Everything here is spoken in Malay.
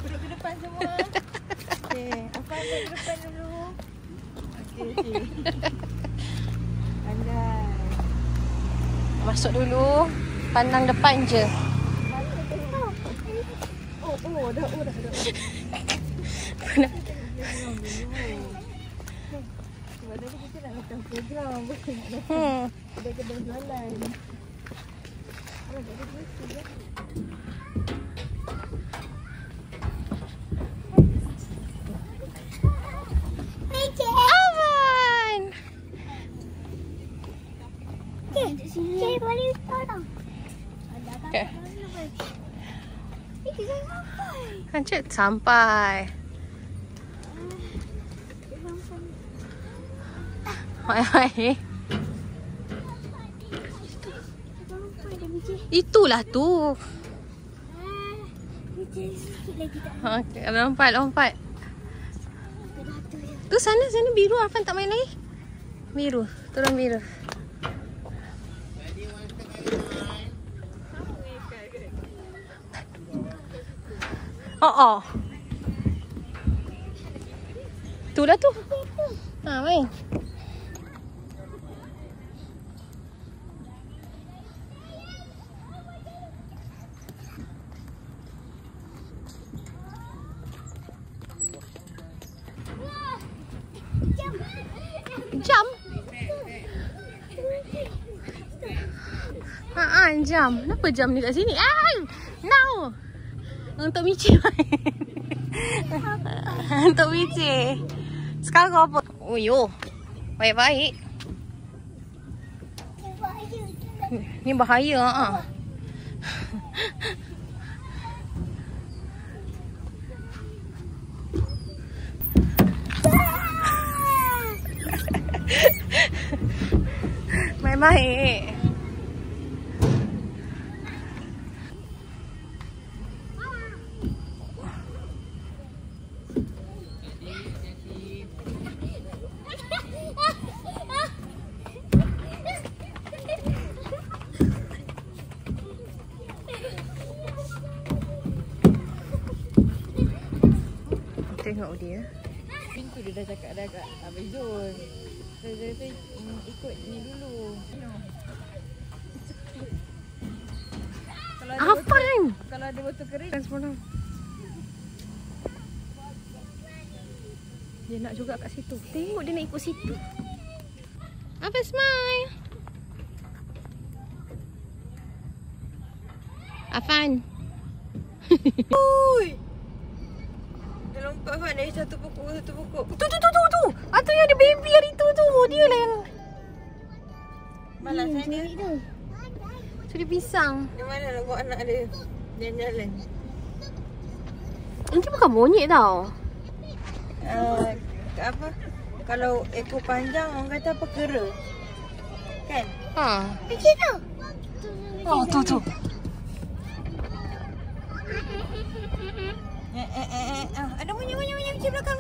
Duduk ke depan semua. Okey, Afan duduk ke depan dulu. Okey. Pandai. Masuk dulu. Pandang depan je. Dah. Sebab tadi kita nak datang program. Kedai-kedai jualan. Aman. Sini boleh tolong. Okay. Encik sampai. Hai. Itulah tu. Okey, lompat. Tu sana biru. Afan tak main lagi. Biru, turun biru. Oh. Itulah tu. Main. Jam. Jam. Kenapa jam ni kat sini? No. Untuk Mici main. Untuk Mici. Sekarang kau apa? Oh yo. Baik-baik. Ni bahaya Baik-baik. Tengok dia. Pintu dia dah cakap dah kat Abang Zul. Saya ikut ni dulu. Kalau ada botol kering Semua. Dia nak juga kat situ. Tengok dia nak ikut situ. Apa smile? Afan. Ui. Dia lompat Fan dari satu pokok. Tu. Tu yang ada baby hari tu. Dia lah yang malas saya dia. Tu dia pisang. Di mana nak bawa anak dia? Jalan-jalan. Ini bukan monyet tau. Apa? Kalau ekor panjang orang kata apa, kera. Kan? Kecil tu. Oh, tu. Ada bunyi kecil belakang.